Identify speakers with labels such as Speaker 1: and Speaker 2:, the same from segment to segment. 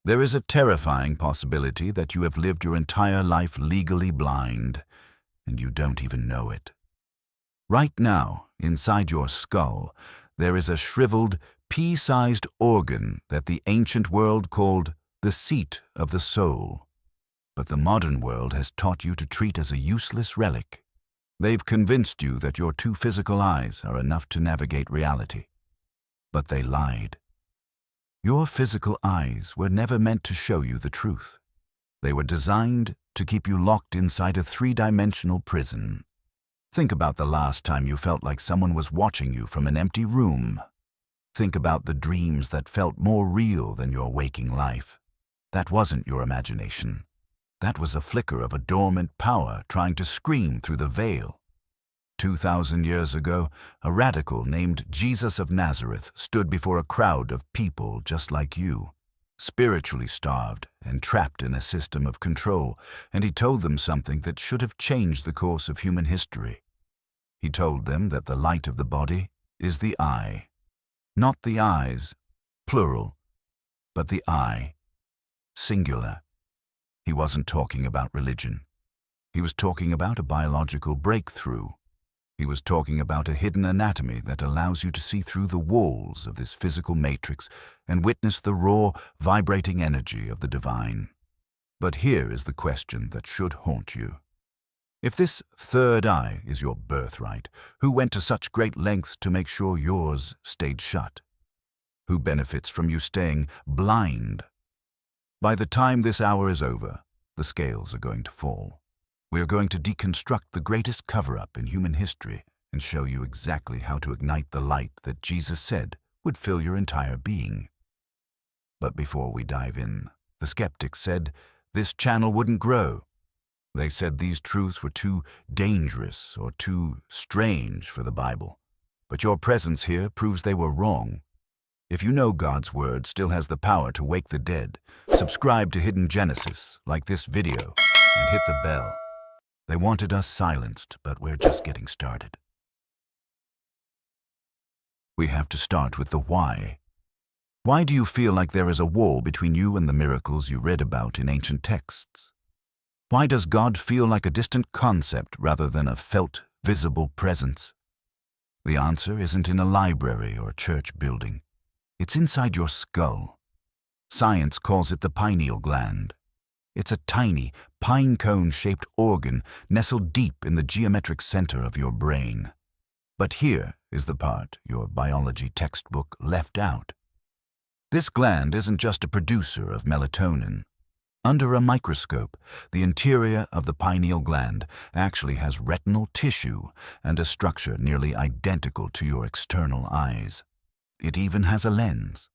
Speaker 1: There is a terrifying possibility that you have lived your entire life legally blind, and you don't even know it. Right now, inside your skull, there is a shriveled, pea-sized organ that the ancient world called the seat of the soul. But the modern world has taught you to treat as a useless relic. They've convinced you that your two physical eyes are enough to navigate reality. But they lied. Your physical eyes were never meant to show you the truth. They were designed to keep you locked inside a three-dimensional prison. Think about the last time you felt like someone was watching you from an empty room. Think about the dreams that felt more real than your waking life. That wasn't your imagination. That was a flicker of a dormant power trying to scream through the veil. 2,000 years ago, a radical named Jesus of Nazareth stood before a crowd of people just like you, spiritually starved and trapped in a system of control, and he told them something that should have changed the course of human history. He told them that the light of the body is the eye. Not the eyes, plural, but the eye, singular. He wasn't talking about religion. He was talking about a biological breakthrough. He was talking about a hidden anatomy that allows you to see through the walls of this physical matrix and witness the raw, vibrating energy of the divine. But here is the question that should haunt you. If this third eye is your birthright, who went to such great lengths to make sure yours stayed shut? Who benefits from you staying blind? By the time this hour is over, the scales are going to fall. We are going to deconstruct the greatest cover-up in human history and show you exactly how to ignite the light that Jesus said would fill your entire being. But before we dive in, the skeptics said this channel wouldn't grow. They said these truths were too dangerous or too strange for the Bible. But your presence here proves they were wrong. If you know God's Word still has the power to wake the dead, subscribe to Hidden Genesis, like this video, and hit the bell. They wanted us silenced, but we're just getting started. We have to start with the why. Why do you feel like there is a wall between you and the miracles you read about in ancient texts? Why does God feel like a distant concept rather than a felt, visible presence? The answer isn't in a library or church building. It's inside your skull. Science calls it the pineal gland. It's a tiny, pine cone-shaped organ nestled deep in the geometric center of your brain. But here is the part your biology textbook left out. This gland isn't just a producer of melatonin. Under a microscope, the interior of the pineal gland actually has retinal tissue and a structure nearly identical to your external eyes. It even has a lens.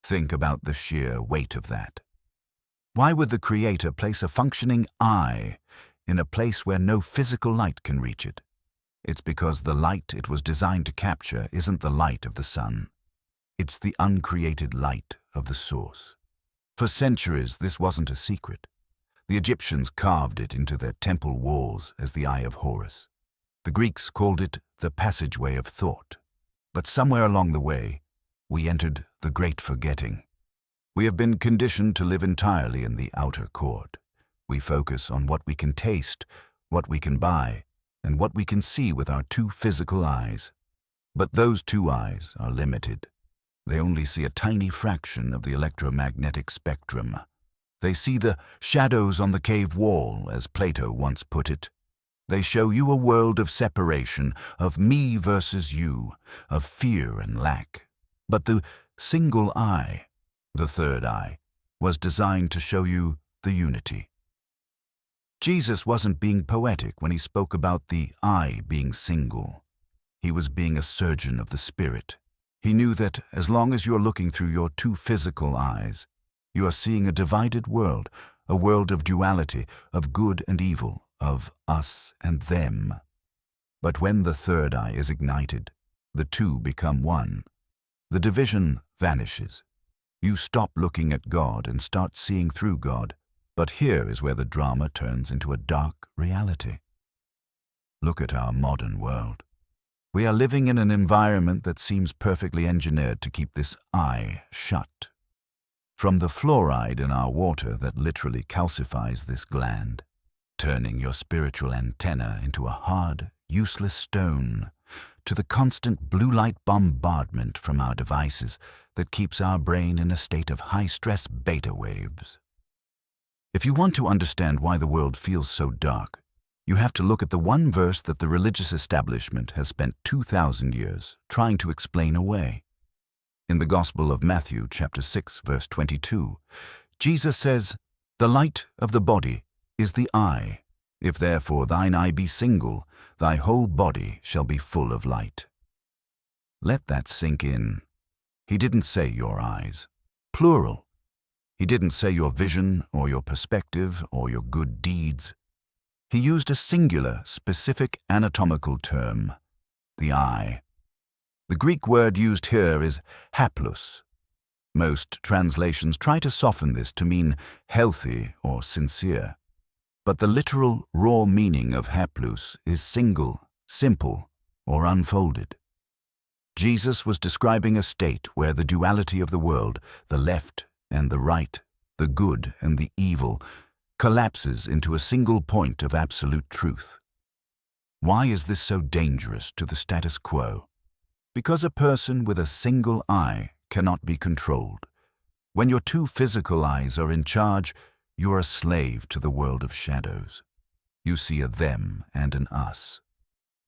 Speaker 1: Think about the sheer weight of that. Why would the Creator place a functioning eye in a place where no physical light can reach it? It's because the light it was designed to capture isn't the light of the sun. It's the uncreated light of the source. For centuries, this wasn't a secret. The Egyptians carved it into their temple walls as the Eye of Horus. The Greeks called it the passageway of thought. But somewhere along the way, we entered the great forgetting. We have been conditioned to live entirely in the outer court. We focus on what we can taste, what we can buy, and what we can see with our two physical eyes. But those two eyes are limited. They only see a tiny fraction of the electromagnetic spectrum. They see the shadows on the cave wall, as Plato once put it. They show you a world of separation, of me versus you, of fear and lack. But the single eye, the third eye, was designed to show you the unity. Jesus wasn't being poetic when he spoke about the eye being single. He was being a surgeon of the spirit. He knew that as long as you're looking through your two physical eyes, you are seeing a divided world, a world of duality, of good and evil, of us and them. But when the third eye is ignited, the two become one. The division vanishes. You stop looking at God and start seeing through God. But here is where the drama turns into a dark reality. Look at our modern world. We are living in an environment that seems perfectly engineered to keep this eye shut. from the fluoride in our water that literally calcifies this gland, turning your spiritual antenna into a hard, useless stone, to the constant blue light bombardment from our devices that keeps our brain in a state of high-stress beta waves. If you want to understand why the world feels so dark, you have to look at the one verse that the religious establishment has spent 2,000 years trying to explain away. In the Gospel of Matthew, chapter 6, verse 22, Jesus says, "The light of the body is the eye. If therefore thine eye be single, thy whole body shall be full of light." Let that sink in. He didn't say your eyes, plural. He didn't say your vision or your perspective or your good deeds. He used a singular, specific anatomical term, the eye. The Greek word used here is haplous. Most translations try to soften this to mean healthy or sincere. But the literal, raw meaning of haplous is single, simple, or unfolded. Jesus was describing a state where the duality of the world, the left and the right, the good and the evil, collapses into a single point of absolute truth. Why is this so dangerous to the status quo? Because a person with a single eye cannot be controlled. When your two physical eyes are in charge, you are a slave to the world of shadows. You see a them and an us.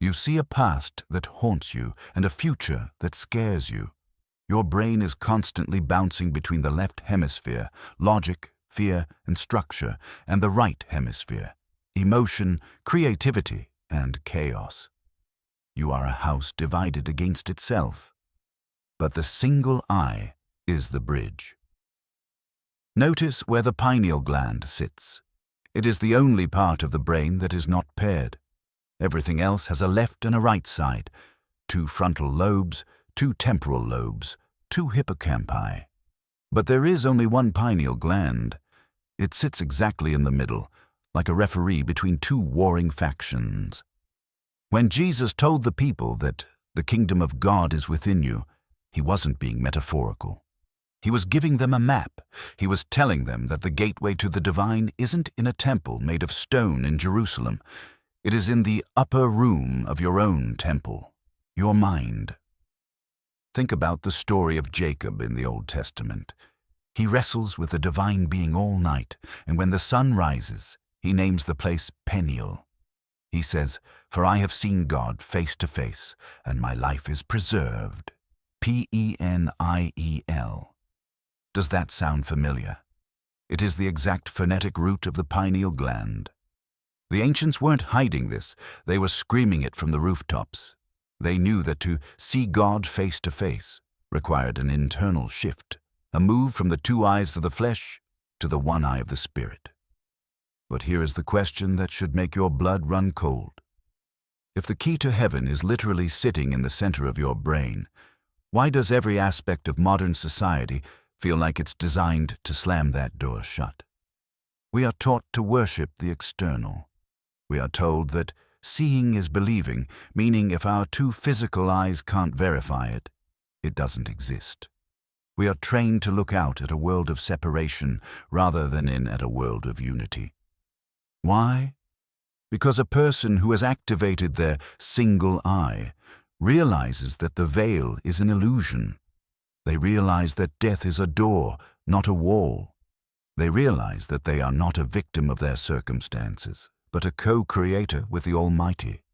Speaker 1: You see a past that haunts you and a future that scares you. Your brain is constantly bouncing between the left hemisphere, logic, fear, and structure, and the right hemisphere, emotion, creativity, and chaos. You are a house divided against itself. But the single eye is the bridge. Notice where the pineal gland sits. It is the only part of the brain that is not paired. Everything else has a left and a right side, 2 frontal lobes, 2 temporal lobes, 2 hippocampi. But there is only one pineal gland. It sits exactly in the middle, like a referee between 2 warring factions. When Jesus told the people that the kingdom of God is within you, he wasn't being metaphorical. He was giving them a map. He was telling them that the gateway to the divine isn't in a temple made of stone in Jerusalem. It is in the upper room of your own temple, your mind. Think about the story of Jacob in the Old Testament. He wrestles with the divine being all night, and when the sun rises, he names the place Peniel. He says, "For I have seen God face to face, and my life is preserved." P-E-N-I-E-L. Does that sound familiar? It is the exact phonetic root of the pineal gland. The ancients weren't hiding this. They were screaming it from the rooftops. They knew that to see God face to face required an internal shift, a move from the 2 eyes of the flesh to the 1 eye of the spirit. But here is the question that should make your blood run cold. If the key to heaven is literally sitting in the center of your brain, why does every aspect of modern society feel like it's designed to slam that door shut? We are taught to worship the external. We are told that seeing is believing, meaning if our 2 physical eyes can't verify it, it doesn't exist. We are trained to look out at a world of separation rather than in at a world of unity. Why? Because a person who has activated their single eye realizes that the veil is an illusion. They realize that death is a door, not a wall. They realize that they are not a victim of their circumstances, but a co-creator with the Almighty.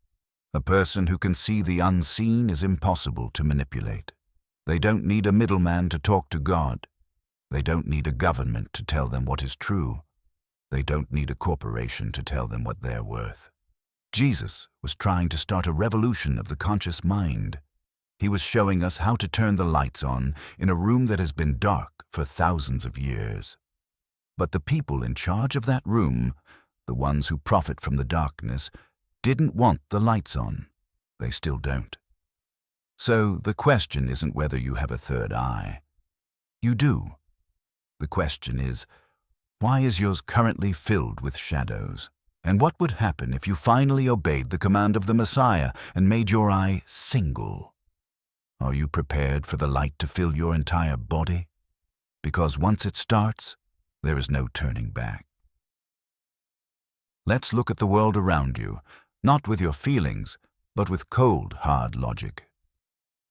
Speaker 1: A person who can see the unseen is impossible to manipulate. They don't need a middleman to talk to God. They don't need a government to tell them what is true. They don't need a corporation to tell them what they're worth. Jesus was trying to start a revolution of the conscious mind. He was showing us how to turn the lights on in a room that has been dark for thousands of years. But the people in charge of that room, the ones who profit from the darkness, didn't want the lights on. They still don't. So the question isn't whether you have a third eye. You do. The question is, why is yours currently filled with shadows? And what would happen if you finally obeyed the command of the Messiah and made your eye single? Are you prepared for the light to fill your entire body? because once it starts, there is no turning back. Let's look at the world around you, not with your feelings, but with cold, hard logic.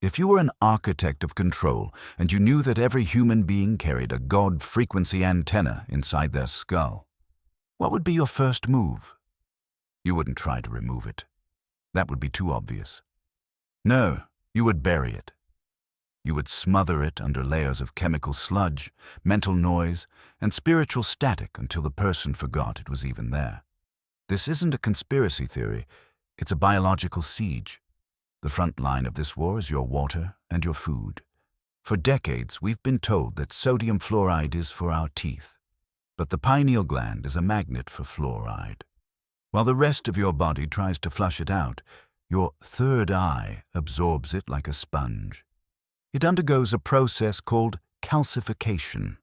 Speaker 1: If you were an architect of control and you knew that every human being carried a God frequency antenna inside their skull, what would be your first move? You wouldn't try to remove it. That would be too obvious. No, you would bury it. You would smother it under layers of chemical sludge, mental noise, and spiritual static until the person forgot it was even there. This isn't a conspiracy theory, it's a biological siege. The front line of this war is your water and your food. For decades, we've been told that sodium fluoride is for our teeth, but the pineal gland is a magnet for fluoride. While the rest of your body tries to flush it out, your third eye absorbs it like a sponge. It undergoes a process called calcification.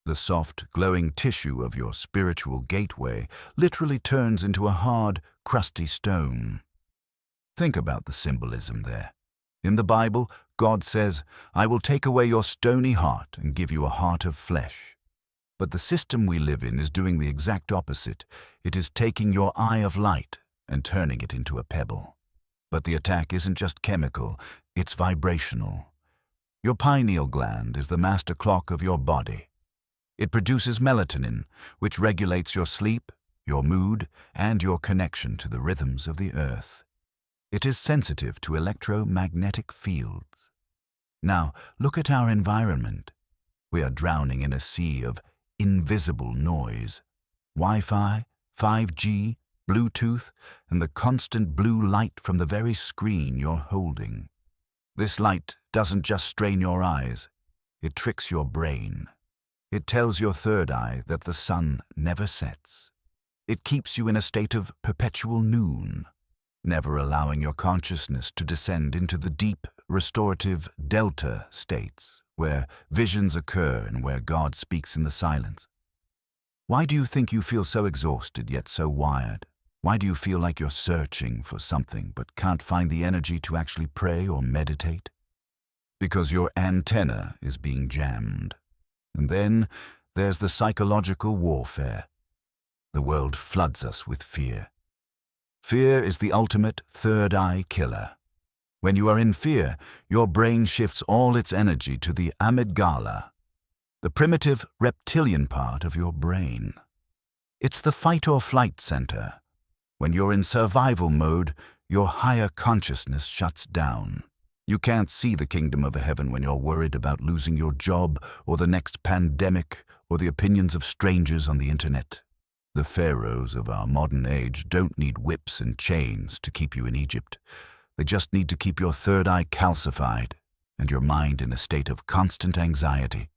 Speaker 1: The soft, glowing tissue of your spiritual gateway literally turns into a hard, crusty stone. Think about the symbolism there. In the Bible, God says, "I will take away your stony heart and give you a heart of flesh." But the system we live in is doing the exact opposite. It is taking your eye of light and turning it into a pebble. But the attack isn't just chemical, it's vibrational. Your pineal gland is the master clock of your body. It produces melatonin, which regulates your sleep, your mood, and your connection to the rhythms of the earth. It is sensitive to electromagnetic fields. Now, look at our environment. We are drowning in a sea of invisible noise. Wi-Fi, 5G, Bluetooth, and the constant blue light from the very screen you're holding. This light doesn't just strain your eyes, it tricks your brain. It tells your third eye that the sun never sets. It keeps you in a state of perpetual noon, never allowing your consciousness to descend into the deep, restorative delta states, where visions occur and where God speaks in the silence. Why do you think you feel so exhausted yet so wired? Why do you feel like you're searching for something but can't find the energy to actually pray or meditate? Because your antenna is being jammed. And then there's the psychological warfare. The world floods us with fear. Fear is the ultimate third eye killer. When you are in fear, your brain shifts all its energy to the amygdala, the primitive reptilian part of your brain. It's the fight or flight center. When you're in survival mode, your higher consciousness shuts down. You can't see the kingdom of heaven when you're worried about losing your job or the next pandemic or the opinions of strangers on the internet. The pharaohs of our modern age don't need whips and chains to keep you in Egypt. They just need to keep your third eye calcified and your mind in a state of constant anxiety.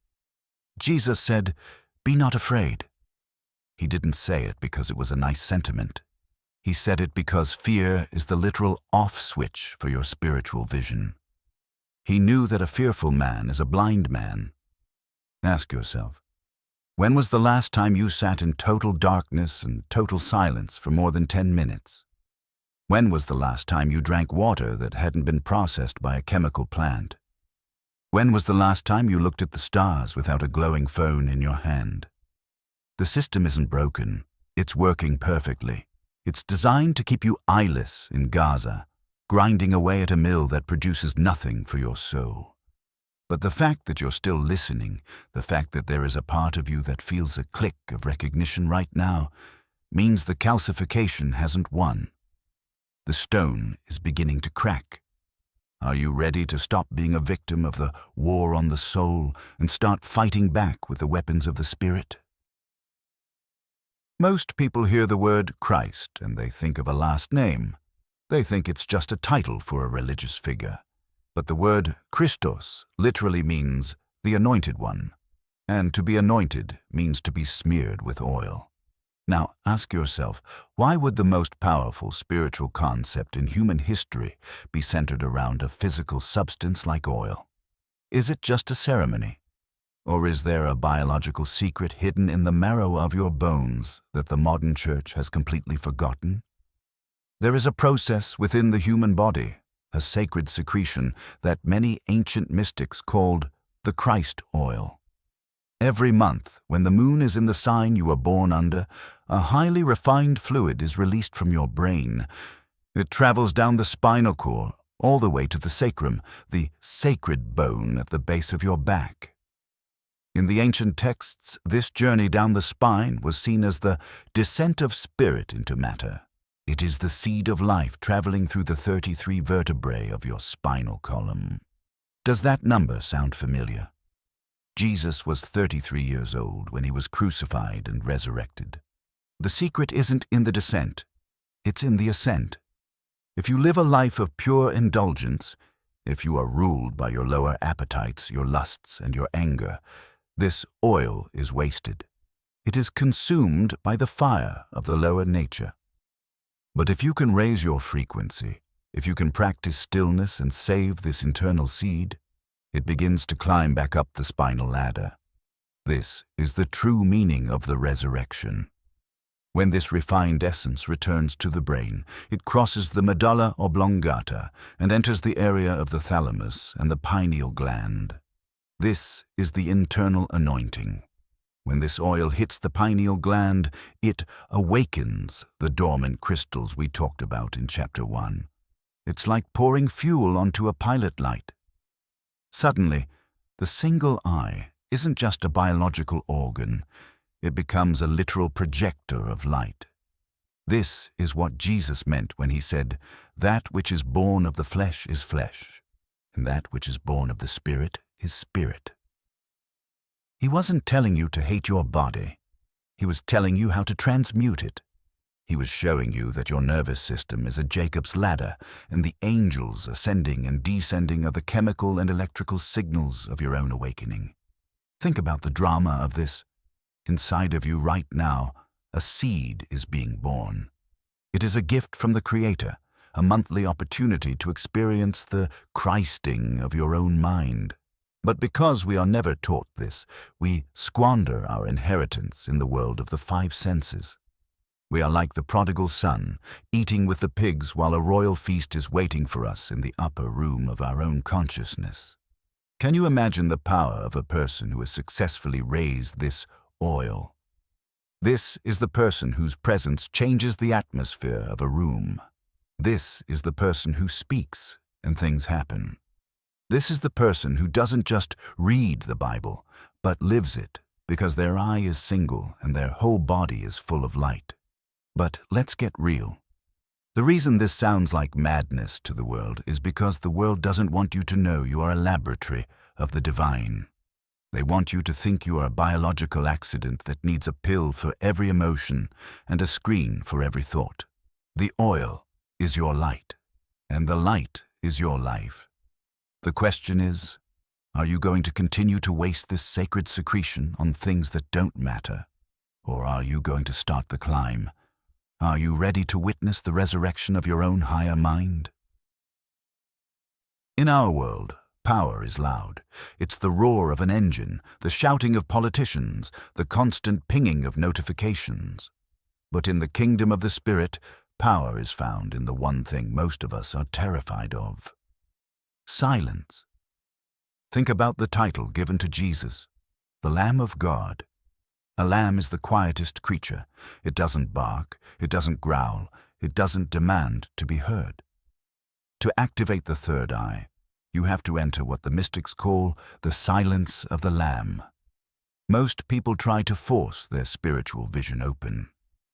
Speaker 1: Jesus said, "Be not afraid." He didn't say it because it was a nice sentiment. He said it because fear is the literal off switch for your spiritual vision. He knew that a fearful man is a blind man. Ask yourself, when was the last time you sat in total darkness and total silence for more than 10 minutes? When was the last time you drank water that hadn't been processed by a chemical plant? When was the last time you looked at the stars without a glowing phone in your hand? The system isn't broken. It's working perfectly. It's designed to keep you eyeless in Gaza, grinding away at a mill that produces nothing for your soul. But the fact that you're still listening, the fact that there is a part of you that feels a click of recognition right now, means the calcification hasn't won. The stone is beginning to crack. Are you ready to stop being a victim of the war on the soul and start fighting back with the weapons of the Spirit? Most people hear the word Christ and they think of a last name. They think it's just a title for a religious figure. But the word Christos literally means the anointed one, and to be anointed means to be smeared with oil. Now ask yourself, why would the most powerful spiritual concept in human history be centered around a physical substance like oil? Is it just a ceremony? Or is there a biological secret hidden in the marrow of your bones that the modern church has completely forgotten? There is a process within the human body, a sacred secretion that many ancient mystics called the Christ oil. Every month, when the moon is in the sign you were born under, a highly refined fluid is released from your brain. It travels down the spinal cord, all the way to the sacrum, the sacred bone at the base of your back. In the ancient texts, this journey down the spine was seen as the descent of spirit into matter. It is the seed of life traveling through the 33 vertebrae of your spinal column. Does that number sound familiar? Jesus was 33 years old when he was crucified and resurrected. The secret isn't in the descent, it's in the ascent. If you live a life of pure indulgence, if you are ruled by your lower appetites, your lusts, and your anger, this oil is wasted. It is consumed by the fire of the lower nature. But if you can raise your frequency, if you can practice stillness and save this internal seed, it begins to climb back up the spinal ladder. This is the true meaning of the resurrection. When this refined essence returns to the brain, it crosses the medulla oblongata and enters the area of the thalamus and the pineal gland. This is the internal anointing. When this oil hits the pineal gland, it awakens the dormant crystals we talked about in Chapter 1. It's like pouring fuel onto a pilot light. Suddenly, the single eye isn't just a biological organ. It becomes a literal projector of light. This is what Jesus meant when he said, "That which is born of the flesh is flesh, and that which is born of the Spirit is spirit." He wasn't telling you to hate your body. He was telling you how to transmute it. He was showing you that your nervous system is a Jacob's ladder, and the angels ascending and descending are the chemical and electrical signals of your own awakening. Think about the drama of this. Inside of you right now, a seed is being born. It is a gift from the Creator, a monthly opportunity to experience the Christing of your own mind. But because we are never taught this, we squander our inheritance in the world of the five senses. We are like the prodigal son, eating with the pigs while a royal feast is waiting for us in the upper room of our own consciousness. Can you imagine the power of a person who has successfully raised this oil? This is the person whose presence changes the atmosphere of a room. This is the person who speaks and things happen. This is the person who doesn't just read the Bible, but lives it, because their eye is single and their whole body is full of light. But let's get real. The reason this sounds like madness to the world is because the world doesn't want you to know you are a laboratory of the divine. They want you to think you are a biological accident that needs a pill for every emotion and a screen for every thought. The oil is your light, and the light is your life. The question is, are you going to continue to waste this sacred secretion on things that don't matter? Or are you going to start the climb? Are you ready to witness the resurrection of your own higher mind? In our world, power is loud. It's the roar of an engine, the shouting of politicians, the constant pinging of notifications. But in the kingdom of the Spirit, power is found in the one thing most of us are terrified of: silence. Think about the title given to Jesus, the Lamb of God. A lamb is the quietest creature. It doesn't bark, it doesn't growl, it doesn't demand to be heard. To activate the third eye, you have to enter what the mystics call the silence of the Lamb. Most people try to force their spiritual vision open.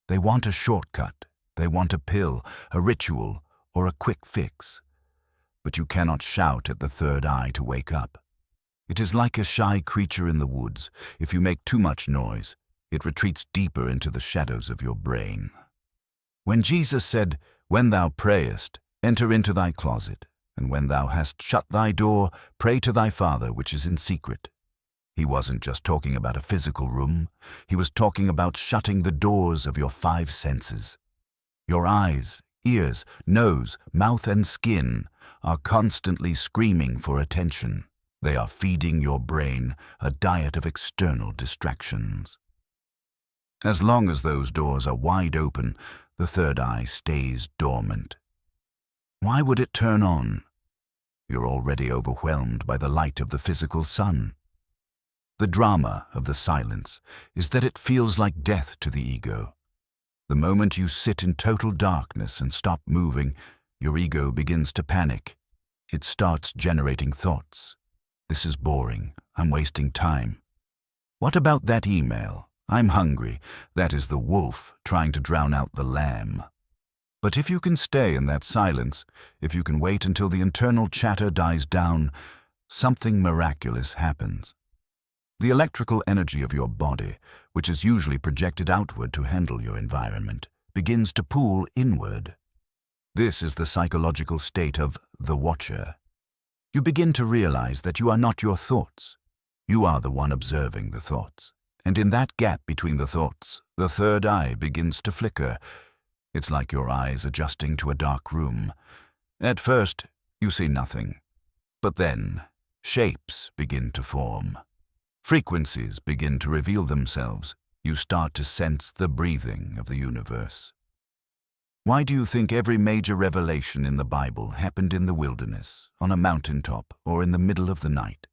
Speaker 1: They want a shortcut, they want a pill, a ritual, or a quick fix. But you cannot shout at the third eye to wake up. It is like a shy creature in the woods. If you make too much noise, it retreats deeper into the shadows of your brain. When Jesus said, "When thou prayest, enter into thy closet, and when thou hast shut thy door, pray to thy Father which is in secret," he wasn't just talking about a physical room. He was talking about shutting the doors of your five senses. Your eyes, ears, nose, mouth, and skin are constantly screaming for attention. They are feeding your brain a diet of external distractions. As long as those doors are wide open, the third eye stays dormant. Why would it turn on? You're already overwhelmed by the light of the physical sun. The drama of the silence is that it feels like death to the ego. The moment you sit in total darkness and stop moving, your ego begins to panic. It starts generating thoughts. This is boring. I'm wasting time. What about that email? I'm hungry. That is the wolf trying to drown out the lamb. But if you can stay in that silence, if you can wait until the internal chatter dies down, something miraculous happens. The electrical energy of your body, which is usually projected outward to handle your environment, begins to pool inward. This is the psychological state of the watcher. You begin to realize that you are not your thoughts. You are the one observing the thoughts. And in that gap between the thoughts, the third eye begins to flicker. It's like your eyes adjusting to a dark room. At first, you see nothing. But then, shapes begin to form. Frequencies begin to reveal themselves. You start to sense the breathing of the universe. Why do you think every major revelation in the Bible happened in the wilderness, on a mountaintop, or in the middle of the night?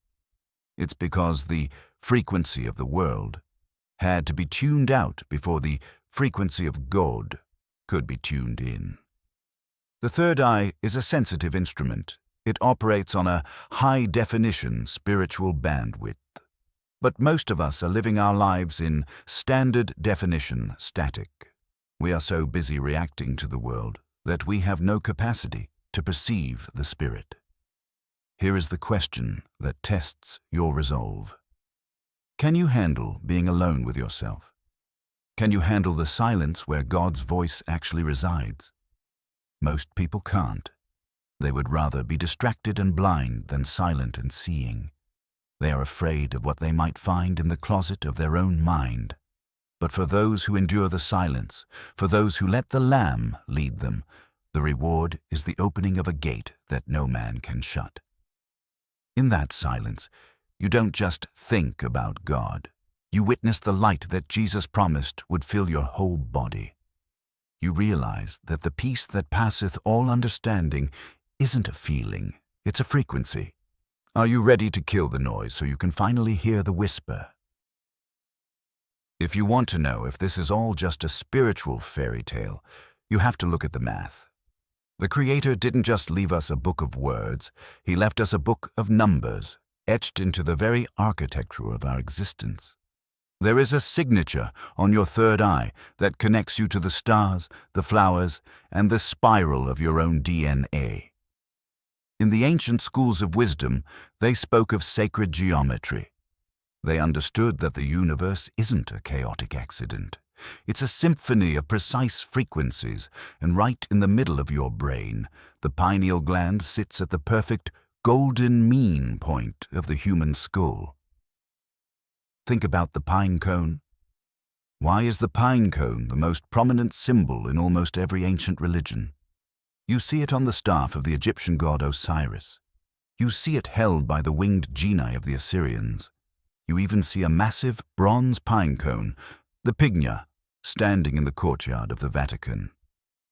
Speaker 1: It's because the frequency of the world had to be tuned out before the frequency of God could be tuned in. The third eye is a sensitive instrument. It operates on a high-definition spiritual bandwidth. But most of us are living our lives in standard definition static. We are so busy reacting to the world that we have no capacity to perceive the spirit. Here is the question that tests your resolve. Can you handle being alone with yourself? Can you handle the silence where God's voice actually resides? Most people can't. They would rather be distracted and blind than silent and seeing. They are afraid of what they might find in the closet of their own mind. But for those who endure the silence, for those who let the Lamb lead them, the reward is the opening of a gate that no man can shut. In that silence, you don't just think about God. You witness the light that Jesus promised would fill your whole body. You realize that the peace that passeth all understanding isn't a feeling, it's a frequency. Are you ready to kill the noise so you can finally hear the whisper? If you want to know if this is all just a spiritual fairy tale, you have to look at the math. The Creator didn't just leave us a book of words, He left us a book of numbers, etched into the very architecture of our existence. There is a signature on your third eye that connects you to the stars, the flowers, and the spiral of your own DNA. In the ancient schools of wisdom, they spoke of sacred geometry. They understood that the universe isn't a chaotic accident. It's a symphony of precise frequencies, and right in the middle of your brain, the pineal gland sits at the perfect golden mean point of the human skull. Think about the pine cone. Why is the pine cone the most prominent symbol in almost every ancient religion? You see it on the staff of the Egyptian god Osiris. You see it held by the winged genii of the Assyrians. You even see a massive bronze pine cone, the Pygna, standing in the courtyard of the Vatican.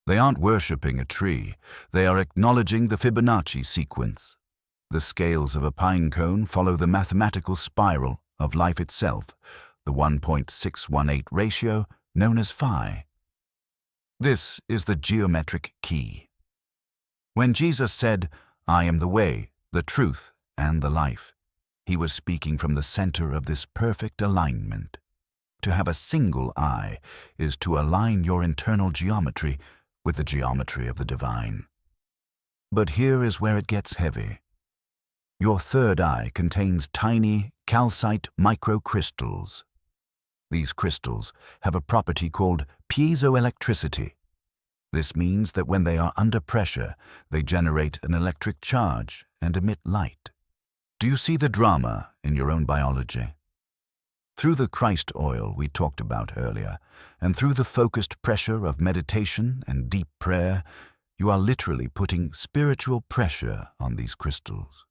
Speaker 1: They aren't worshipping a tree, they are acknowledging the Fibonacci sequence. The scales of a pine cone follow the mathematical spiral of life itself, the 1.618 ratio known as phi. This is the geometric key. When Jesus said, "I am the way, the truth, and the life," He was speaking from the center of this perfect alignment. To have a single eye is to align your internal geometry with the geometry of the divine. But here is where it gets heavy. Your third eye contains tiny calcite microcrystals. These crystals have a property called piezoelectricity. This means that when they are under pressure, they generate an electric charge and emit light. Do you see the drama in your own biology? Through the Christ oil we talked about earlier, and through the focused pressure of meditation and deep prayer, you are literally putting spiritual pressure on these crystals.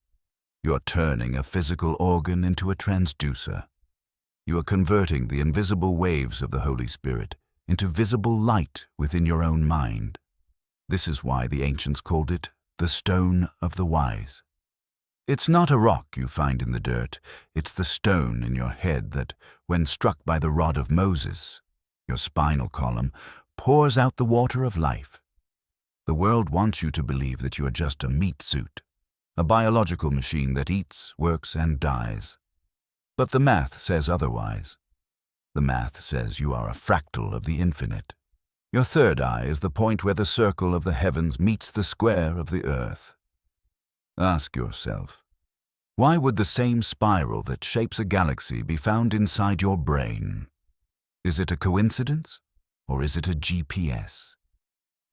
Speaker 1: You are turning a physical organ into a transducer. You are converting the invisible waves of the Holy Spirit into visible light within your own mind. This is why the ancients called it the stone of the wise. It's not a rock you find in the dirt, it's the stone in your head that, when struck by the rod of Moses, your spinal column, pours out the water of life. The world wants you to believe that you are just a meat suit, a biological machine that eats, works, and dies. But the math says otherwise. The math says you are a fractal of the infinite. Your third eye is the point where the circle of the heavens meets the square of the earth. Ask yourself, why would the same spiral that shapes a galaxy be found inside your brain? Is it a coincidence, or is it a GPS?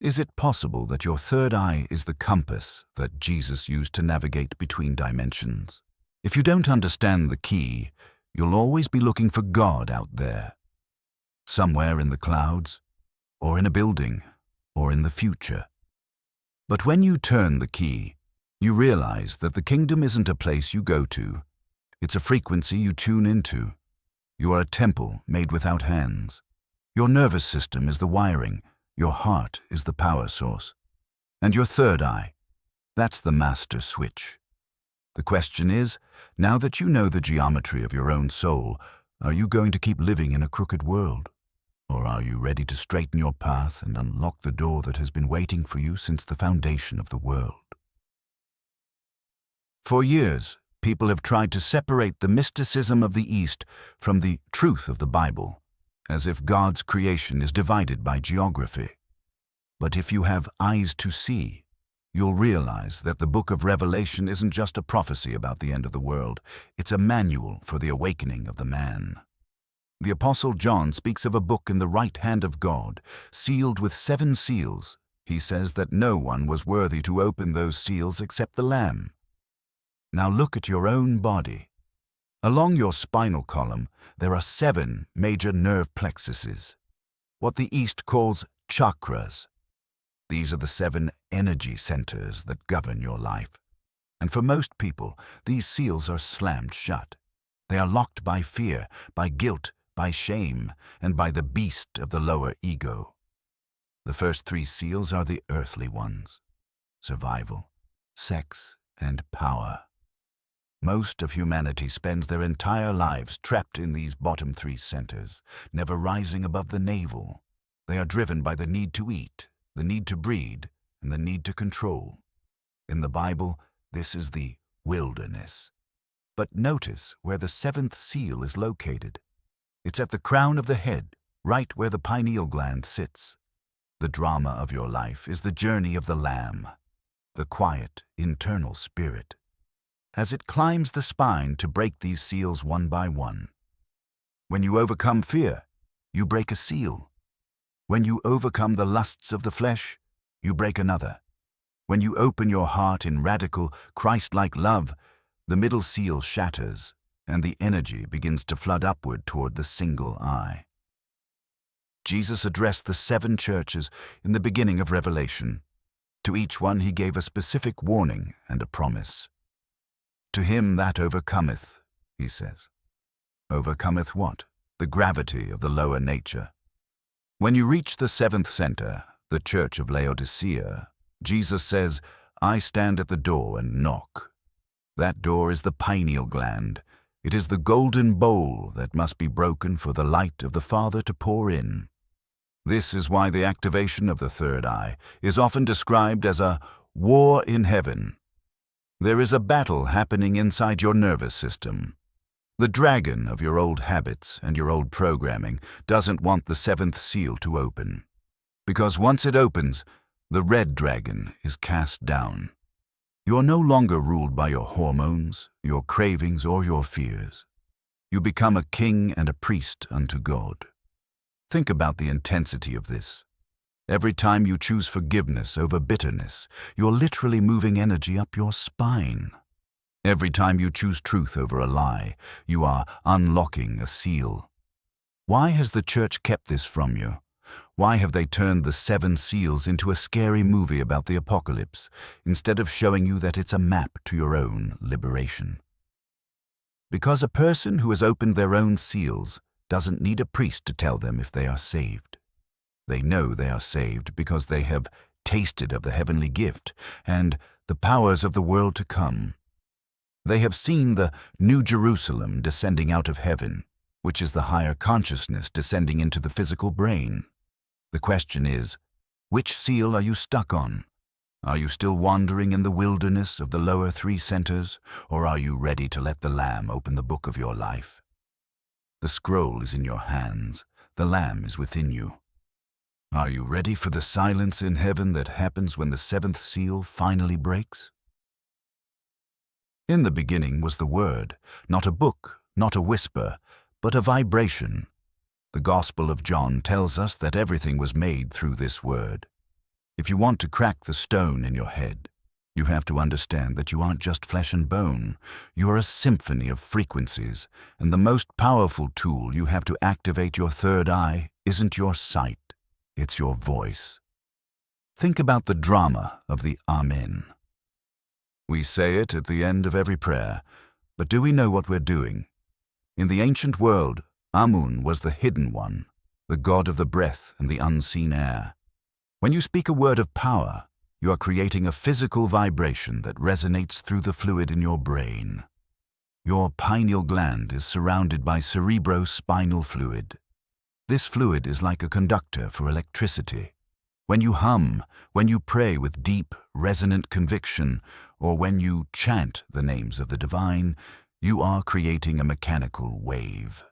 Speaker 1: Is it possible that your third eye is the compass that Jesus used to navigate between dimensions? If you don't understand the key, you'll always be looking for God out there, somewhere in the clouds, or in a building, or in the future. But when you turn the key, you realize that the kingdom isn't a place you go to. It's a frequency you tune into. You are a temple made without hands. Your nervous system is the wiring. Your heart is the power source. And your third eye, that's the master switch. The question is, now that you know the geometry of your own soul, are you going to keep living in a crooked world? Or are you ready to straighten your path and unlock the door that has been waiting for you since the foundation of the world? For years, people have tried to separate the mysticism of the East from the truth of the Bible, as if God's creation is divided by geography. But if you have eyes to see, you'll realize that the book of Revelation isn't just a prophecy about the end of the world, it's a manual for the awakening of the man. The Apostle John speaks of a book in the right hand of God, sealed with 7 seals. He says that no one was worthy to open those seals except the Lamb. Now look at your own body. Along your spinal column, there are 7 major nerve plexuses, what the East calls chakras. These are the 7 energy centers that govern your life. And for most people, these seals are slammed shut. They are locked by fear, by guilt, by shame, and by the beast of the lower ego. The first 3 seals are the earthly ones: survival, sex, and power. Most of humanity spends their entire lives trapped in these bottom 3 centers, never rising above the navel. They are driven by the need to eat, the need to breed, and the need to control. In the Bible, this is the wilderness. But notice where the 7th seal is located. It's at the crown of the head, right where the pineal gland sits. The drama of your life is the journey of the Lamb, the quiet, internal spirit, as it climbs the spine to break these seals one by one. When you overcome fear, you break a seal. When you overcome the lusts of the flesh, you break another. When you open your heart in radical, Christ-like love, the middle seal shatters, and the energy begins to flood upward toward the single eye. Jesus addressed the 7 churches in the beginning of Revelation. To each one he gave a specific warning and a promise. To him that overcometh, he says. Overcometh what? The gravity of the lower nature. When you reach the 7th center, the Church of Laodicea, Jesus says, I stand at the door and knock. That door is the pineal gland. It is the golden bowl that must be broken for the light of the Father to pour in. This is why the activation of the third eye is often described as a war in heaven. There is a battle happening inside your nervous system. The dragon of your old habits and your old programming doesn't want the 7th seal to open. Because once it opens, the red dragon is cast down. You are no longer ruled by your hormones, your cravings, or your fears. You become a king and a priest unto God. Think about the intensity of this. Every time you choose forgiveness over bitterness, you're literally moving energy up your spine. Every time you choose truth over a lie, you are unlocking a seal. Why has the church kept this from you? Why have they turned the 7 seals into a scary movie about the apocalypse, instead of showing you that it's a map to your own liberation? Because a person who has opened their own seals doesn't need a priest to tell them if they are saved. They know they are saved because they have tasted of the heavenly gift and the powers of the world to come. They have seen the New Jerusalem descending out of heaven, which is the higher consciousness descending into the physical brain. The question is, which seal are you stuck on? Are you still wandering in the wilderness of the lower three centers, or are you ready to let the Lamb open the book of your life? The scroll is in your hands. The Lamb is within you. Are you ready for the silence in heaven that happens when the seventh seal finally breaks? In the beginning was the Word, not a book, not a whisper, but a vibration. The Gospel of John tells us that everything was made through this Word. If you want to crack the stone in your head, you have to understand that you aren't just flesh and bone. You are a symphony of frequencies, and the most powerful tool you have to activate your third eye isn't your sight, it's your voice. Think about the drama of the Amen. We say it at the end of every prayer, but do we know what we're doing? In the ancient world, Amun was the hidden one, the god of the breath and the unseen air. When you speak a word of power, you are creating a physical vibration that resonates through the fluid in your brain. Your pineal gland is surrounded by cerebrospinal fluid. This fluid is like a conductor for electricity. When you hum, when you pray with deep, resonant conviction, or when you chant the names of the divine, you are creating a mechanical wave.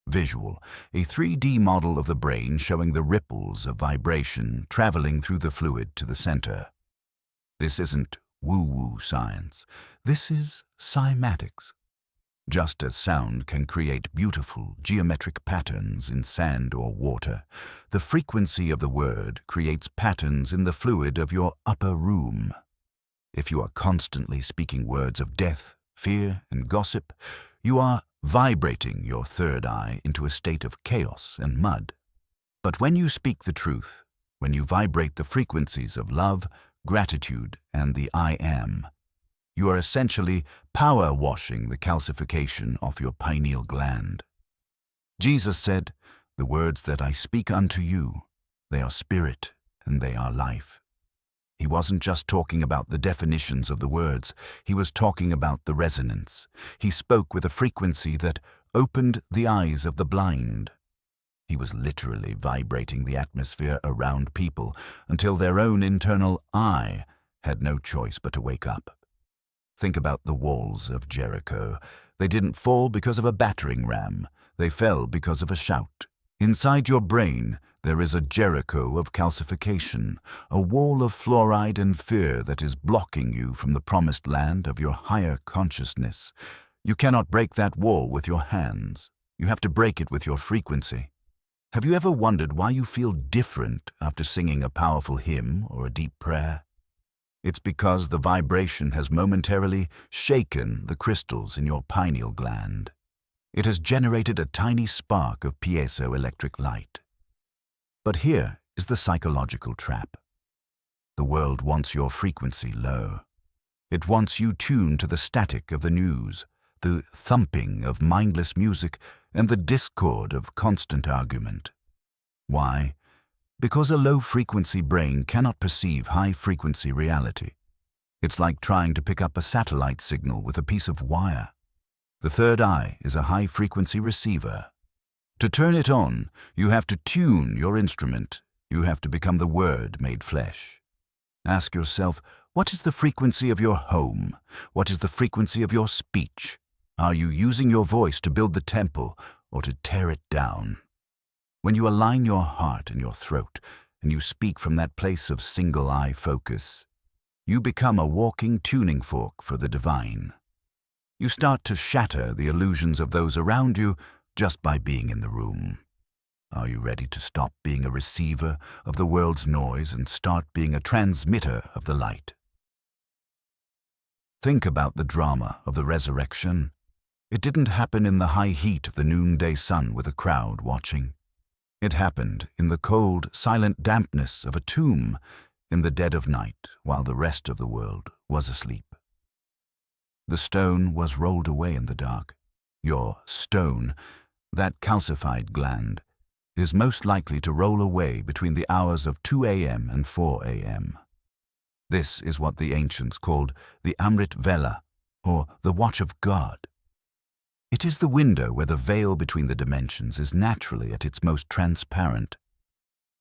Speaker 1: Visual, a 3D model of the brain showing the ripples of vibration traveling through the fluid to the center. This isn't woo-woo science. This is cymatics. Just as sound can create beautiful geometric patterns in sand or water, the frequency of the word creates patterns in the fluid of your upper room. If you are constantly speaking words of death, fear, and gossip, you are vibrating your third eye into a state of chaos and mud. But when you speak the truth, when you vibrate the frequencies of love, gratitude, and the I am, you are essentially power washing the calcification of your pineal gland. Jesus said, "The words that I speak unto you, they are spirit and they are life." He wasn't just talking about the definitions of the words, he was talking about the resonance. He spoke with a frequency that opened the eyes of the blind. He was literally vibrating the atmosphere around people until their own internal I had no choice but to wake up. Think about the walls of Jericho. They didn't fall because of a battering ram. They fell because of a shout. Inside your brain, there is a Jericho of calcification, a wall of fluoride and fear that is blocking you from the promised land of your higher consciousness. You cannot break that wall with your hands. You have to break it with your frequency. Have you ever wondered why you feel different after singing a powerful hymn or a deep prayer? It's because the vibration has momentarily shaken the crystals in your pineal gland. It has generated a tiny spark of piezoelectric light. But here is the psychological trap. The world wants your frequency low. It wants you tuned to the static of the news, the thumping of mindless music, and the discord of constant argument. Why? Because a low-frequency brain cannot perceive high-frequency reality. It's like trying to pick up a satellite signal with a piece of wire. The third eye is a high-frequency receiver. To turn it on, you have to tune your instrument. You have to become the Word made flesh. Ask yourself, what is the frequency of your home? What is the frequency of your speech? Are you using your voice to build the temple or to tear it down? When you align your heart and your throat, and you speak from that place of single-eye focus, you become a walking tuning fork for the divine. You start to shatter the illusions of those around you just by being in the room. Are you ready to stop being a receiver of the world's noise and start being a transmitter of the light? Think about the drama of the resurrection. It didn't happen in the high heat of the noonday sun with a crowd watching. It happened in the cold, silent dampness of a tomb in the dead of night while the rest of the world was asleep. The stone was rolled away in the dark. Your stone, that calcified gland, is most likely to roll away between the hours of 2 a.m. and 4 a.m. This is what the ancients called the Amrit Vela, or the watch of God. It is the window where the veil between the dimensions is naturally at its most transparent.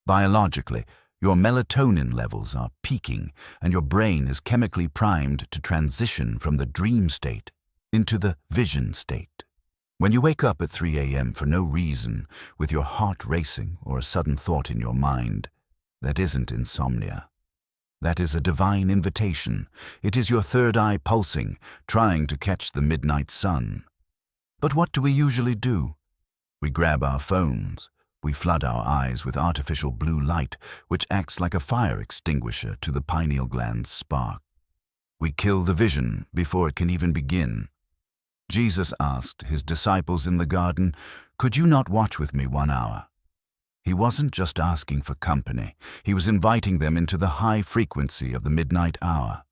Speaker 1: Biologically, your melatonin levels are peaking and your brain is chemically primed to transition from the dream state into the vision state. When you wake up at 3 a.m. for no reason, with your heart racing or a sudden thought in your mind, that isn't insomnia. That is a divine invitation. It is your third eye pulsing, trying to catch the midnight sun. But what do we usually do? We grab our phones. We flood our eyes with artificial blue light, which acts like a fire extinguisher to the pineal gland's spark. We kill the vision before it can even begin. Jesus asked his disciples in the garden, "Could you not watch with me 1 hour?" He wasn't just asking for company. He was inviting them into the high frequency of the midnight hour.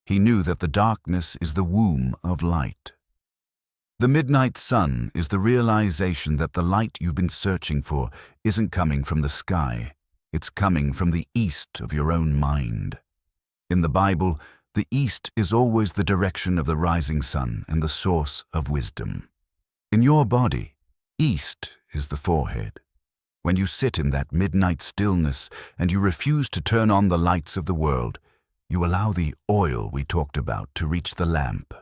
Speaker 1: He knew that the darkness is the womb of light. The midnight sun is the realization that the light you've been searching for isn't coming from the sky. It's coming from the east of your own mind. In the Bible, the east is always the direction of the rising sun and the source of wisdom. In your body, east is the forehead. When you sit in that midnight stillness and you refuse to turn on the lights of the world, you allow the oil we talked about to reach the lamp.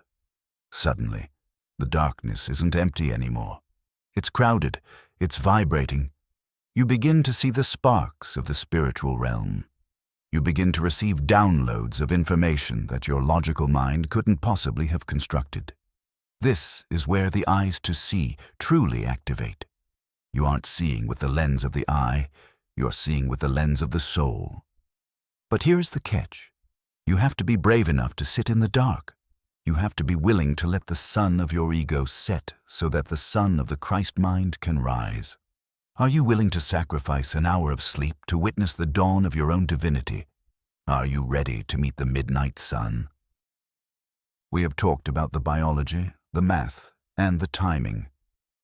Speaker 1: Suddenly, the darkness isn't empty anymore. It's crowded, it's vibrating. You begin to see the sparks of the spiritual realm. You begin to receive downloads of information that your logical mind couldn't possibly have constructed. This is where the eyes to see truly activate. You aren't seeing with the lens of the eye, you're seeing with the lens of the soul. But here's the catch. You have to be brave enough to sit in the dark. You have to be willing to let the sun of your ego set so that the sun of the Christ mind can rise. Are you willing to sacrifice an hour of sleep to witness the dawn of your own divinity? Are you ready to meet the midnight sun? We have talked about the biology, the math, and the timing.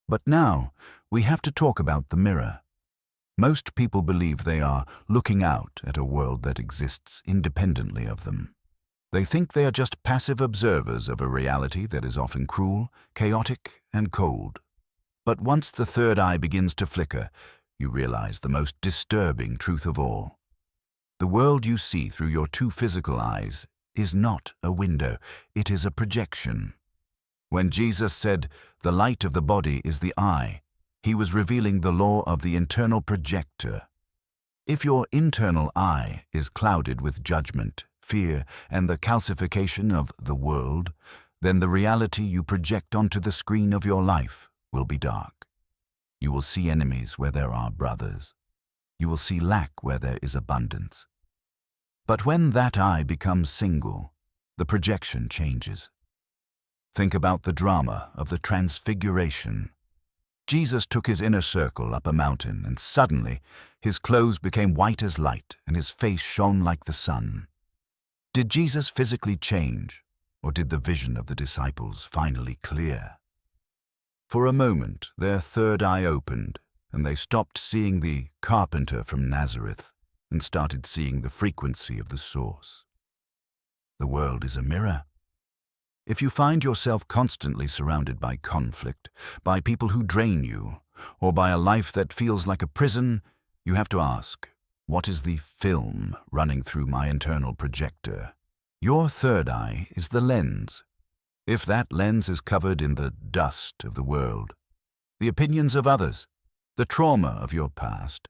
Speaker 1: But now, we have to talk about the mirror. Most people believe they are looking out at a world that exists independently of them. They think they are just passive observers of a reality that is often cruel, chaotic, and cold. But once the third eye begins to flicker, you realize the most disturbing truth of all. The world you see through your two physical eyes is not a window, it is a projection. When Jesus said, "The light of the body is the eye," he was revealing the law of the internal projector. If your internal eye is clouded with judgment, fear, and the calcification of the world, then the reality you project onto the screen of your life will be dark. You will see enemies where there are brothers. You will see lack where there is abundance. But when that eye becomes single, the projection changes. Think about the drama of the Transfiguration. Jesus took his inner circle up a mountain, and suddenly his clothes became white as light and his face shone like the sun. Did Jesus physically change, or did the vision of the disciples finally clear? For a moment, their third eye opened, and they stopped seeing the carpenter from Nazareth and started seeing the frequency of the source. The world is a mirror. If you find yourself constantly surrounded by conflict, by people who drain you, or by a life that feels like a prison, you have to ask, what is the film running through my internal projector? Your third eye is the lens. If that lens is covered in the dust of the world, the opinions of others, the trauma of your past,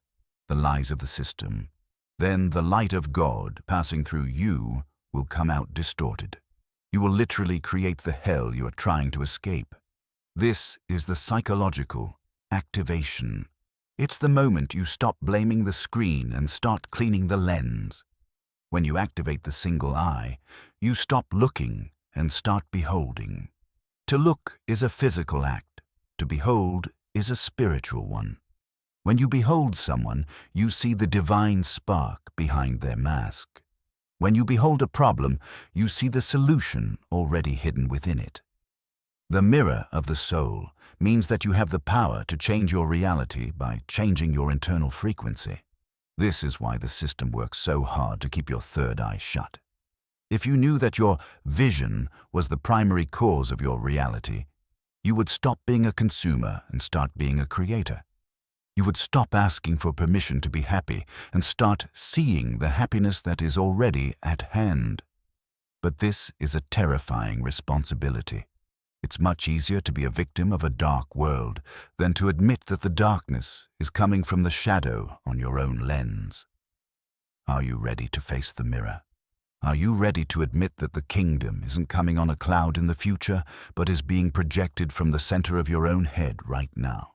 Speaker 1: the lies of the system, then the light of God passing through you will come out distorted. You will literally create the hell you are trying to escape. This is the psychological activation. It's the moment you stop blaming the screen and start cleaning the lens. When you activate the single eye, you stop looking and start beholding. To look is a physical act. To behold is a spiritual one. When you behold someone, you see the divine spark behind their mask. When you behold a problem, you see the solution already hidden within it. The mirror of the soul means that you have the power to change your reality by changing your internal frequency. This is why the system works so hard to keep your third eye shut. If you knew that your vision was the primary cause of your reality, you would stop being a consumer and start being a creator. You would stop asking for permission to be happy and start seeing the happiness that is already at hand. But this is a terrifying responsibility. It's much easier to be a victim of a dark world than to admit that the darkness is coming from the shadow on your own lens. Are you ready to face the mirror? Are you ready to admit that the kingdom isn't coming on a cloud in the future, but is being projected from the center of your own head right now?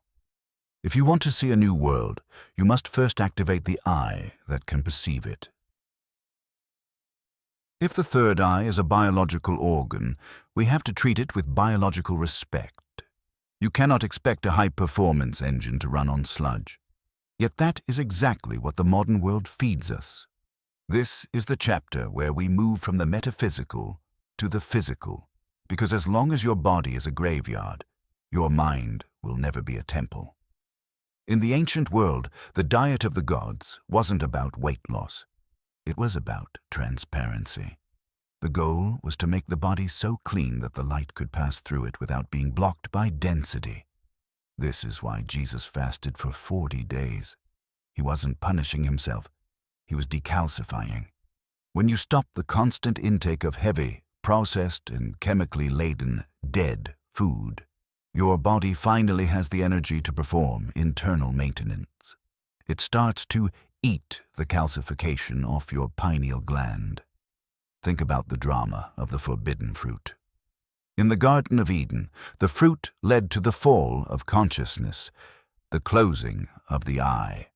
Speaker 1: If you want to see a new world, you must first activate the eye that can perceive it. If the third eye is a biological organ, we have to treat it with biological respect. You cannot expect a high-performance engine to run on sludge. Yet that is exactly what the modern world feeds us. This is the chapter where we move from the metaphysical to the physical, because as long as your body is a graveyard, your mind will never be a temple. In the ancient world, the diet of the gods wasn't about weight loss. It was about transparency. The goal was to make the body so clean that the light could pass through it without being blocked by density. This is why Jesus fasted for 40 days. He wasn't punishing himself. He was decalcifying. When you stop the constant intake of heavy, processed and chemically laden, dead food, your body finally has the energy to perform internal maintenance. It starts to eat the calcification off your pineal gland. Think about the drama of the forbidden fruit. In the Garden of Eden, the fruit led to the fall of consciousness, the closing of the eye.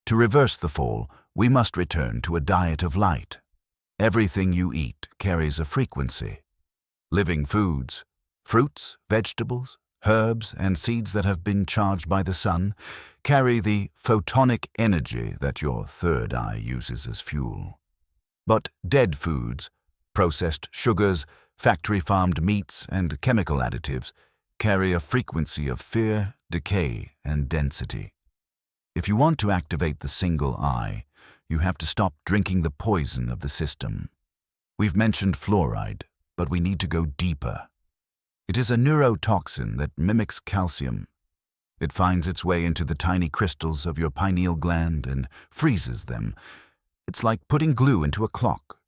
Speaker 1: To reverse the fall, we must return to a diet of light. Everything you eat carries a frequency. Living foods, fruits, vegetables, herbs, and seeds that have been charged by the sun carry the photonic energy that your third eye uses as fuel. But dead foods, processed sugars, factory-farmed meats, and chemical additives carry a frequency of fear, decay, and density. If you want to activate the single eye, you have to stop drinking the poison of the system. We've mentioned fluoride, but we need to go deeper. It is a neurotoxin that mimics calcium. It finds its way into the tiny crystals of your pineal gland and freezes them. It's like putting glue into a clock.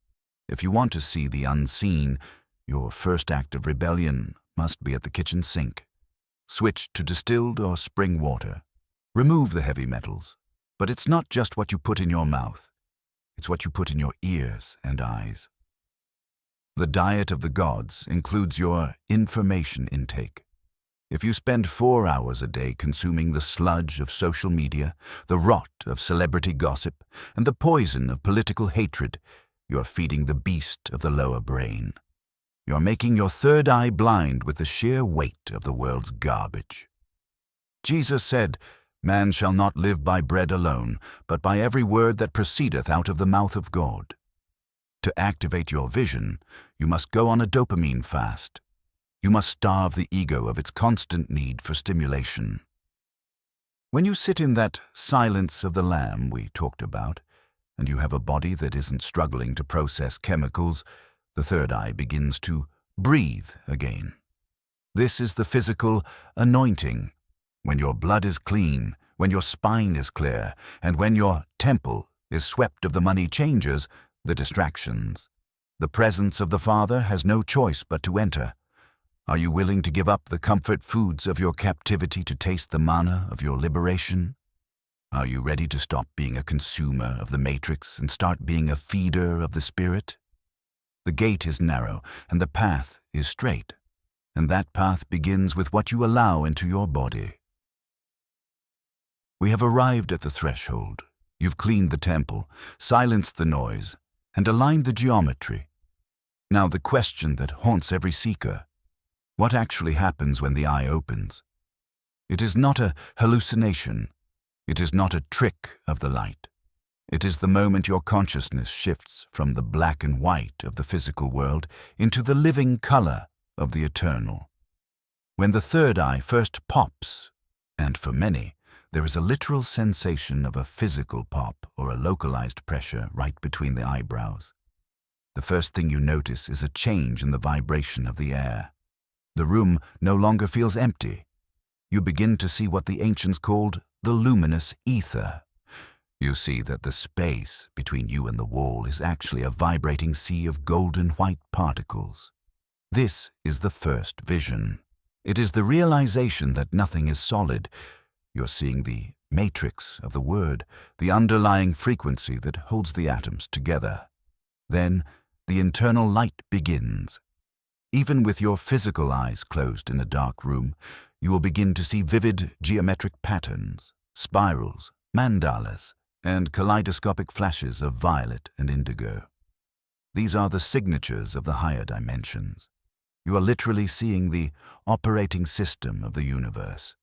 Speaker 1: If you want to see the unseen, your first act of rebellion must be at the kitchen sink. Switch to distilled or spring water. Remove the heavy metals. But it's not just what you put in your mouth. It's what you put in your ears and eyes. The diet of the gods includes your information intake. If you spend 4 hours a day consuming the sludge of social media, the rot of celebrity gossip, and the poison of political hatred, you're feeding the beast of the lower brain. You're making your third eye blind with the sheer weight of the world's garbage. Jesus said, "Man shall not live by bread alone, but by every word that proceedeth out of the mouth of God." To activate your vision, you must go on a dopamine fast. You must starve the ego of its constant need for stimulation. When you sit in that silence of the Lamb we talked about, and you have a body that isn't struggling to process chemicals, the third eye begins to breathe again. This is the physical anointing. When your blood is clean, when your spine is clear, and when your temple is swept of the money changers, the distractions, the presence of the Father has no choice but to enter. Are you willing to give up the comfort foods of your captivity to taste the manna of your liberation? Are you ready to stop being a consumer of the matrix and start being a feeder of the Spirit? The gate is narrow and the path is straight, and that path begins with what you allow into your body. We have arrived at the threshold. You've cleaned the temple, silenced the noise, and aligned the geometry. Now the question that haunts every seeker: what actually happens when the eye opens? It is not a hallucination. It is not a trick of the light. It is the moment your consciousness shifts from the black and white of the physical world into the living color of the eternal. When the third eye first pops, and for many, there is a literal sensation of a physical pop or a localized pressure right between the eyebrows. The first thing you notice is a change in the vibration of the air. The room no longer feels empty. You begin to see what the ancients called the luminous ether. You see that the space between you and the wall is actually a vibrating sea of golden white particles. This is the first vision. It is the realization that nothing is solid. You're seeing the matrix of the word, the underlying frequency that holds the atoms together. Then the internal light begins. Even with your physical eyes closed in a dark room, you will begin to see vivid geometric patterns, spirals, mandalas, and kaleidoscopic flashes of violet and indigo. These are the signatures of the higher dimensions. You are literally seeing the operating system of the universe.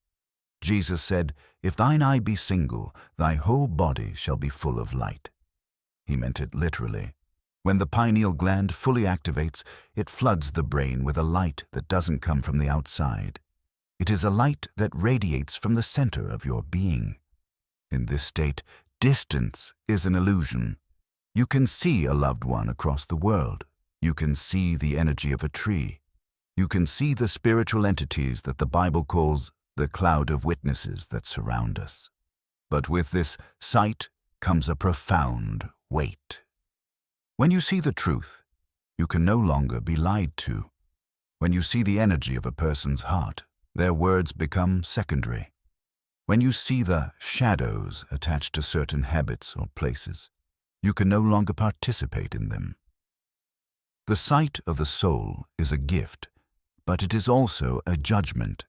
Speaker 1: Jesus said, "If thine eye be single, thy whole body shall be full of light." He meant it literally. When the pineal gland fully activates, it floods the brain with a light that doesn't come from the outside. It is a light that radiates from the center of your being. In this state, distance is an illusion. You can see a loved one across the world. You can see the energy of a tree. You can see the spiritual entities that the Bible calls the cloud of witnesses that surround us. But with this sight comes a profound weight. When you see the truth, you can no longer be lied to. When you see the energy of a person's heart, their words become secondary. When you see the shadows attached to certain habits or places, you can no longer participate in them. The sight of the soul is a gift, but it is also a judgment.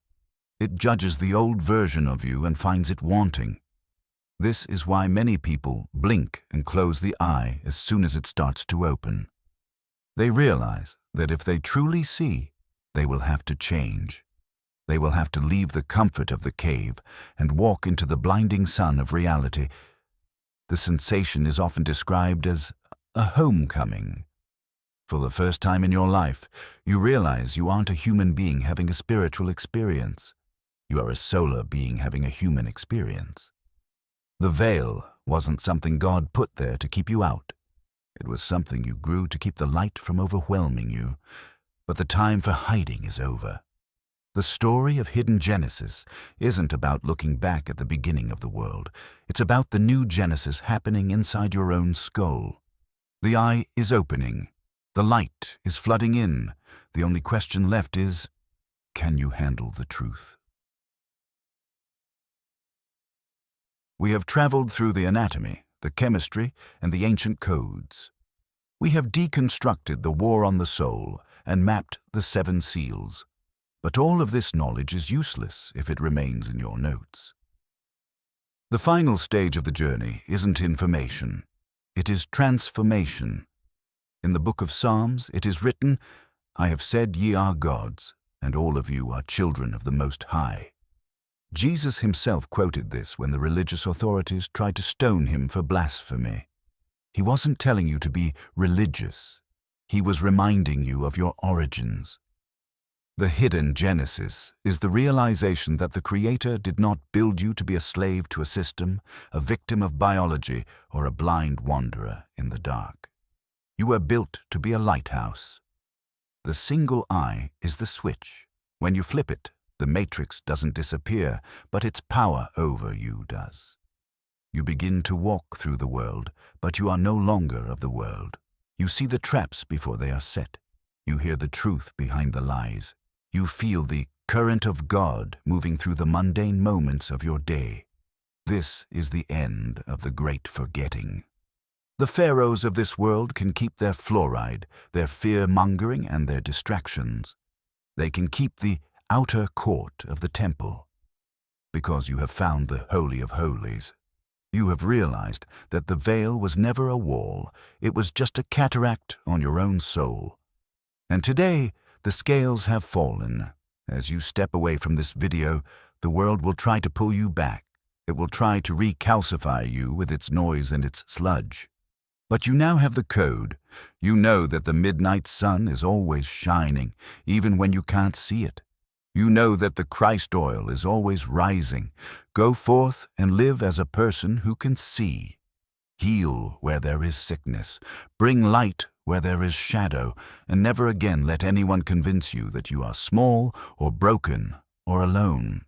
Speaker 1: It judges the old version of you and finds it wanting. This is why many people blink and close the eye as soon as it starts to open. They realize that if they truly see, they will have to change. They will have to leave the comfort of the cave and walk into the blinding sun of reality. The sensation is often described as a homecoming. For the first time in your life, you realize you aren't a human being having a spiritual experience. You are a solar being having a human experience. The veil wasn't something God put there to keep you out. It was something you grew to keep the light from overwhelming you. But the time for hiding is over. The story of hidden Genesis isn't about looking back at the beginning of the world. It's about the new Genesis happening inside your own skull. The eye is opening. The light is flooding in. The only question left is, can you handle the truth? We have traveled through the anatomy, the chemistry, and the ancient codes. We have deconstructed the war on the soul and mapped the 7 seals. But all of this knowledge is useless if it remains in your notes. The final stage of the journey isn't information. It is transformation. In the book of Psalms, it is written, "I have said ye are gods, and all of you are children of the Most High." Jesus himself quoted this when the religious authorities tried to stone him for blasphemy. He wasn't telling you to be religious. He was reminding you of your origins. The hidden Genesis is the realization that the Creator did not build you to be a slave to a system, a victim of biology, or a blind wanderer in the dark. You were built to be a lighthouse. The single eye is the switch. When you flip it, the matrix doesn't disappear, but its power over you does. You begin to walk through the world, but you are no longer of the world. You see the traps before they are set. You hear the truth behind the lies. You feel the current of God moving through the mundane moments of your day. This is the end of the great forgetting. The pharaohs of this world can keep their fluoride, their fear-mongering, and their distractions. They can keep the outer court of the temple. Because you have found the Holy of Holies. You have realized that the veil was never a wall, it was just a cataract on your own soul. And today, the scales have fallen. As you step away from this video, the world will try to pull you back. It will try to recalcify you with its noise and its sludge. But you now have the code. You know that the midnight sun is always shining, even when you can't see it. You know that the Christ oil is always rising. Go forth and live as a person who can see. Heal where there is sickness. Bring light where there is shadow, and never again let anyone convince you that you are small or broken or alone.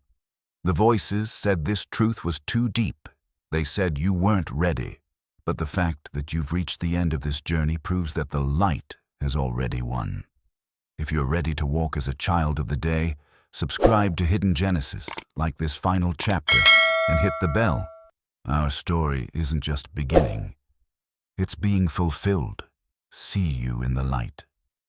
Speaker 1: The voices said this truth was too deep. They said you weren't ready. But the fact that you've reached the end of this journey proves that the light has already won. If you're ready to walk as a child of the day, subscribe to Hidden Genesis, like this final chapter, and hit the bell. Our story isn't just beginning. It's being fulfilled. See you in the light.